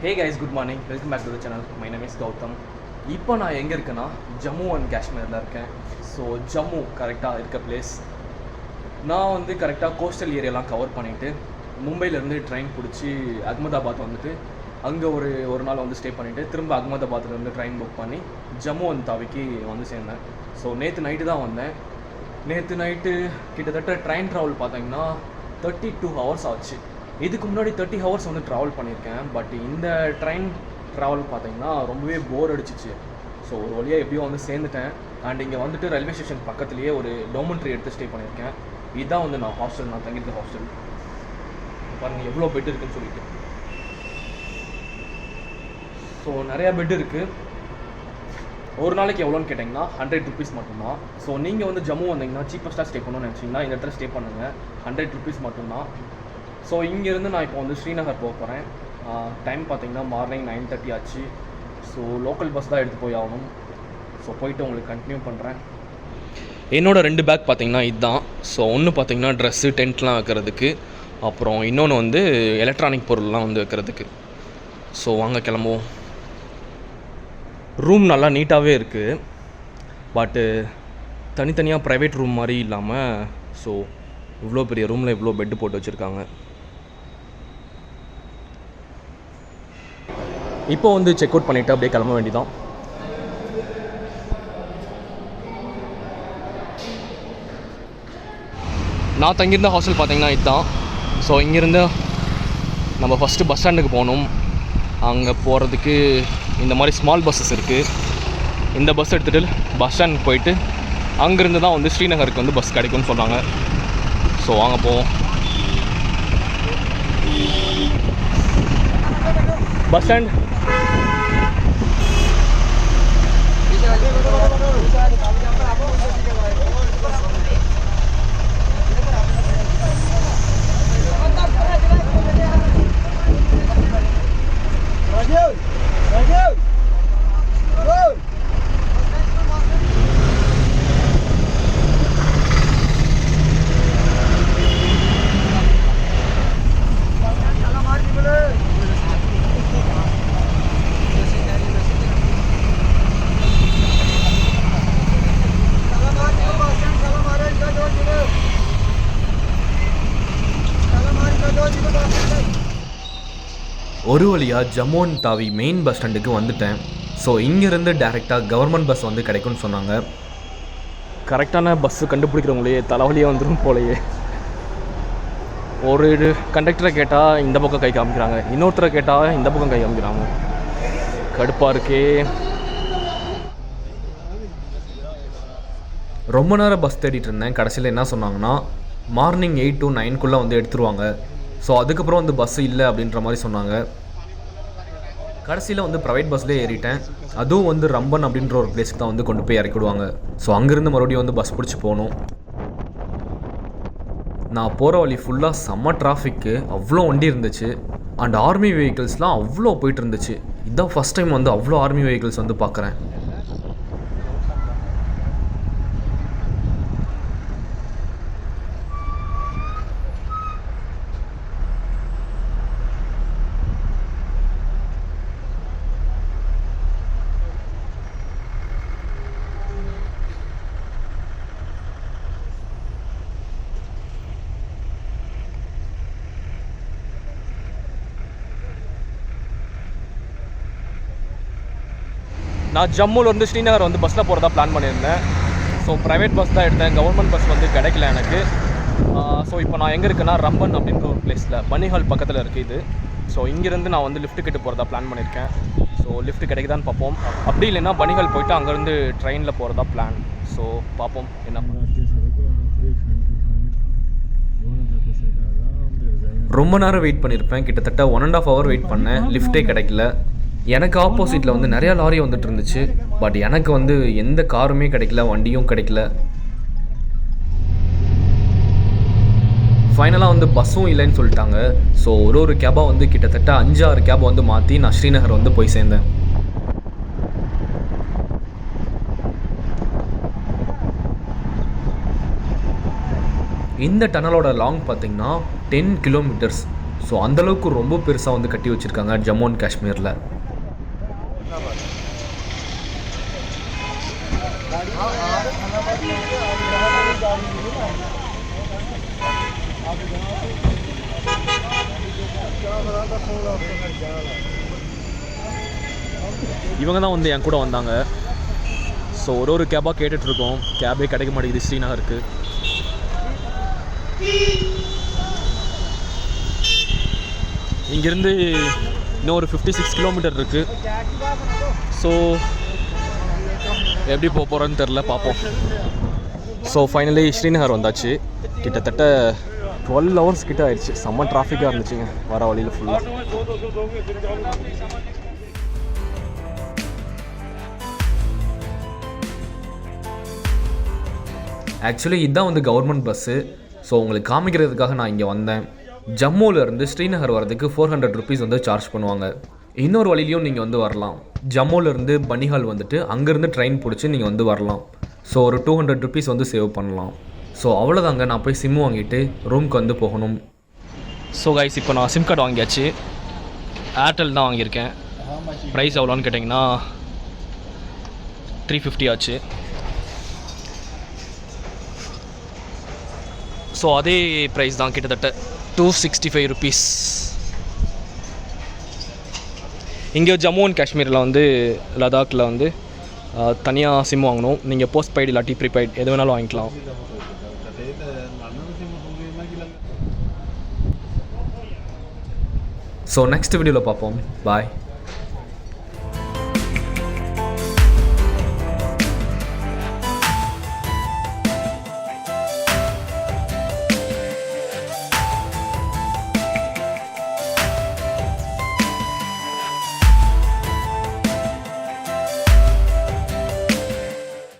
Hey guys, good morning. Welcome back to the channel. My name is Gautam. இப்போ நான் எங்கே இருக்கேன்னா Jammu and காஷ்மீரில் இருக்கேன். ஸோ ஜம்மு கரெக்டாக இருக்க பிளேஸ். நான் வந்து கரெக்டாக கோஸ்டல் ஏரியாலாம் கவர் பண்ணிவிட்டு மும்பையிலேருந்து ட்ரெயின் பிடிச்சி அகமதாபாத் வந்துட்டு அங்கே ஒரு நாள் வந்து ஸ்டே பண்ணிவிட்டு திரும்ப அகமதாபாத்லேருந்து ட்ரெயின் புக் பண்ணி ஜம்மு அண்ட் தாவிக்கு வந்து சேர்ந்தேன். ஸோ நேற்று நைட்டு தான் வந்தேன். நேற்று நைட்டு கிட்டத்தட்ட ட்ரெயின் ட்ராவல் பார்த்தீங்கன்னா 32 hours ஆச்சு. இதுக்கு முன்னாடி 30 hours வந்து ட்ராவல் பண்ணியிருக்கேன். பட் இந்த ட்ரெயின் ட்ராவல் பார்த்தீங்கன்னா ரொம்பவே போர் அடிச்சிச்சு. ஸோ ஒரு வழியாக எப்படியோ வந்து சேர்ந்துட்டேன். அண்ட் இங்கே வந்துட்டு ரயில்வே ஸ்டேஷன் பக்கத்துலேயே ஒரு டோமெண்ட்ரி எடுத்து ஸ்டே பண்ணியிருக்கேன். இதுதான் வந்து நான் தங்கியிருக்க ஹாஸ்டல். பாருங்கள் எவ்வளோ பெட் இருக்குதுன்னு சொல்லிட்டு. ஸோ நிறையா பெட் இருக்குது. ஒரு நாளைக்கு எவ்வளோன்னு கேட்டிங்கன்னா 100 rupees மட்டும்தான். ஸோ நீங்கள் வந்து ஜம்மு வந்தீங்கன்னா சீப்பஸ்ட்டாக ஸ்டே பண்ணணும்னு நினச்சிங்கன்னா இந்த இடத்துல ஸ்டே பண்ணுங்கள். 100 rupees மட்டும்தான். ஸோ இங்கேருந்து நான் இப்போ வந்து ஸ்ரீநகர் போக போகிறேன். டைம் பார்த்தீங்கன்னா மார்னிங் 9:30 ஆச்சு. ஸோ லோக்கல் பஸ் தான் எடுத்து போய் ஆகணும். ஸோ போயிட்டு உங்களுக்கு கண்டினியூ பண்ணுறேன். என்னோடய 2 பேக் பார்த்தீங்கன்னா இதுதான். ஸோ ஒன்று பார்த்தீங்கன்னா ட்ரெஸ்ஸு டென்ட்லாம் வைக்கிறதுக்கு, அப்புறம் இன்னொன்று வந்து எலக்ட்ரானிக் பொருள்லாம் வந்து வைக்கிறதுக்கு. ஸோ வாங்க கிளம்புவோம். ரூம் நல்லா நீட்டாகவே இருக்குது. பட்டு தனித்தனியாக ப்ரைவேட் ரூம் மாதிரி இல்லாமல் ஸோ இவ்வளோ பெரிய ரூமில் இவ்வளோ பெட்டு போட்டு வச்சுருக்காங்க. இப்போ வந்து செக் அவுட் பண்ணிவிட்டு அப்படியே கிளம்ப வேண்டியதான். நான் தங்கியிருந்த ஹாஸ்டல் பார்த்தீங்கன்னா இதுதான். ஸோ இங்கேருந்து நம்ம ஃபஸ்ட்டு பஸ் ஸ்டாண்டுக்கு போகணும். அங்கே போகிறதுக்கு இந்த மாதிரி ஸ்மால் பஸ்ஸஸ் இருக்குது. இந்த பஸ் எடுத்துகிட்டு பஸ் ஸ்டாண்டுக்கு போயிட்டு அங்கேருந்து தான் வந்து ஸ்ரீநகருக்கு வந்து பஸ் கிடைக்கும்னு சொன்னாங்க. ஸோ வாங்க போவோம். பஸ் ஸ்டாண்ட் ஒரு வழியாக ஜம்மு அண்ட் தாவி மெயின் பஸ் ஸ்டாண்டுக்கு வந்துட்டேன். ஸோ இங்கேருந்து டேரெக்டாக கவர்மெண்ட் பஸ் வந்து கிடைக்கும்னு சொன்னாங்க. கரெக்டான பஸ்ஸு கண்டுபிடிக்கிறவங்களே தலைவலியாக வந்துடும் போலையே. ஒரு கண்டக்டரை கேட்டால் இந்த பக்கம் கை காமிக்கிறாங்க, இன்னொருத்தரை கேட்டால் இந்த பக்கம் கை காமிக்கிறாங்க. கடுப்பாக இருக்கே. ரொம்ப நேரம் பஸ் தேடிட்டு இருந்தேன். கடைசியில் என்ன சொன்னாங்கன்னா மார்னிங் 8 to 9 வந்து எடுத்துருவாங்க. ஸோ அதுக்கப்புறம் வந்து பஸ்ஸு இல்லை அப்படின்ற மாதிரி சொன்னாங்க. கடைசியில் வந்து ப்ரைவேட் பஸ்லேயே ஏறிட்டேன். அதுவும் வந்து ரம்பன் அப்படின்ற ஒரு பிளேஸ்க்கு தான் வந்து கொண்டு போய் இறக்கிடுவாங்க. ஸோ அங்கேருந்து மறுபடியும் வந்து பஸ் பிடிச்சி போகணும். நான் போகிற வழி ஃபுல்லாக செம்ம டிராஃபிக்கு, அவ்வளோ வண்டி இருந்துச்சு. அண்ட் ஆர்மி வெஹிக்கிள்ஸ்லாம் அவ்வளோ போயிட்டு இருந்துச்சு. இதுதான் ஃபஸ்ட் டைம் வந்து அவ்வளோ ஆர்மி வெஹிக்கிள்ஸ் வந்து பார்க்குறேன். நான் ஜம்முலேருந்து ஸ்ரீநகர் வந்து பஸ்ஸில் போகிறதா பிளான் பண்ணியிருந்தேன். ஸோ ப்ரைவேட் பஸ் தான் எடுத்தேன். கவர்மெண்ட் பஸ் வந்து கிடைக்கல எனக்கு. ஸோ இப்போ நான் எங்கே இருக்கேன்னா ரம்பன் அப்படின்ற ஒரு பிளேஸில் பனிஹால் பக்கத்தில் இருக்குது இது. ஸோ இங்கேருந்து நான் வந்து லிஃப்ட் கிட்ட போகிறதா பிளான் பண்ணியிருக்கேன். ஸோ லிஃப்ட் கிடைக்குதான்னு பார்ப்போம். அப்படி இல்லைன்னா பனிஹால் போயிட்டு அங்கேருந்து ட்ரெயினில் போகிறதா பிளான். ஸோ பார்ப்போம் என்ன. ரொம்ப நேரம் வெயிட் பண்ணியிருப்பேன். கிட்டத்தட்ட 1.5 hour வெயிட் பண்ணேன். லிஃப்ட்டே கிடைக்கல. எனக்கு ஆப்போசிட்டில் வந்து நிறையா லாரி வந்துட்டு இருந்துச்சு. பட் எனக்கு வந்து எந்த காருமே கிடைக்கல, வண்டியும் கிடைக்கல. ஃபைனலாக வந்து பஸ்ஸும் இல்லைன்னு சொல்லிட்டாங்க. ஸோ ஒரு கேபாக வந்து கிட்டத்தட்ட 5-6 கேபை வந்து மாற்றி நான் ஸ்ரீநகர் வந்து போய் சேர்ந்தேன். இந்த டனலோட லாங் பார்த்திங்கன்னா 10 kilometers. ஸோ அந்தளவுக்கு ரொம்ப பெருசாக வந்து கட்டி வச்சுருக்காங்க ஜம்மு அண்ட் காஷ்மீரில். இவங்க தான் வந்து என் கூட வந்தாங்க. ஸோ ஒரு கேபாக கேட்டுட்ருக்கோம், கேபே கிடைக்க மாட்டேங்குது ஸ்ரீநகருக்கு. இங்கேருந்து இன்னும் ஒரு 56 கிலோமீட்டர் இருக்குது. ஸோ எப்படி போக போகிறோன்னு தெரில, பார்ப்போம். ஸோ ஃபைனலி ஸ்ரீநகர் வந்தாச்சு. கிட்டத்தட்ட 12 hours கிட்ட ஆயிடுச்சு. செம்ம டிராஃபிக்காக இருந்துச்சுங்க வர வழியில் ஃபுல்லாக. ஆக்சுவலி இதுதான் வந்து கவர்மெண்ட் பஸ்ஸு. ஸோ உங்களுக்கு காமிக்கிறதுக்காக நான் இங்கே வந்தேன். ஜம்முவிலேருந்து ஸ்ரீநகர் வரதுக்கு 400 rupees வந்து சார்ஜ் பண்ணுவாங்க. இன்னொரு வழியிலையும் நீங்கள் வந்து வரலாம். ஜம்முவிலேருந்து பனிஹால் வந்துட்டு அங்கேருந்து ட்ரெயின் பிடிச்சி நீங்கள் வந்து வரலாம். ஸோ ஒரு 200 rupees வந்து சேவ் பண்ணலாம். ஸோ அவ்வளோதாங்க. நான் போய் சிம் வாங்கிட்டு ரூம்க்கு வந்து போகணும். ஸோ கைஸ், இப்போ நான் சிம் கார்டு வாங்கியாச்சு. ஏர்டெல் தான் வாங்கியிருக்கேன். ப்ரைஸ் எவ்வளோன்னு கேட்டிங்கன்னா 350 ஆச்சு. ஸோ அதே ப்ரைஸ் தான், கிட்டத்தட்ட 265 rupees. இங்கே ஜம்மு அண்ட் காஷ்மீரில் வந்து லடாக்கில் வந்து தனியாக சிம் வாங்கணும். நீங்கள் போஸ்ட் பெய்டு இல்லாட்டி ப்ரீபெய்டு எது வேணாலும் வாங்கிக்கலாம். ஸோ நெக்ஸ்ட் வீடியோவில் பார்ப்போம். பாய்.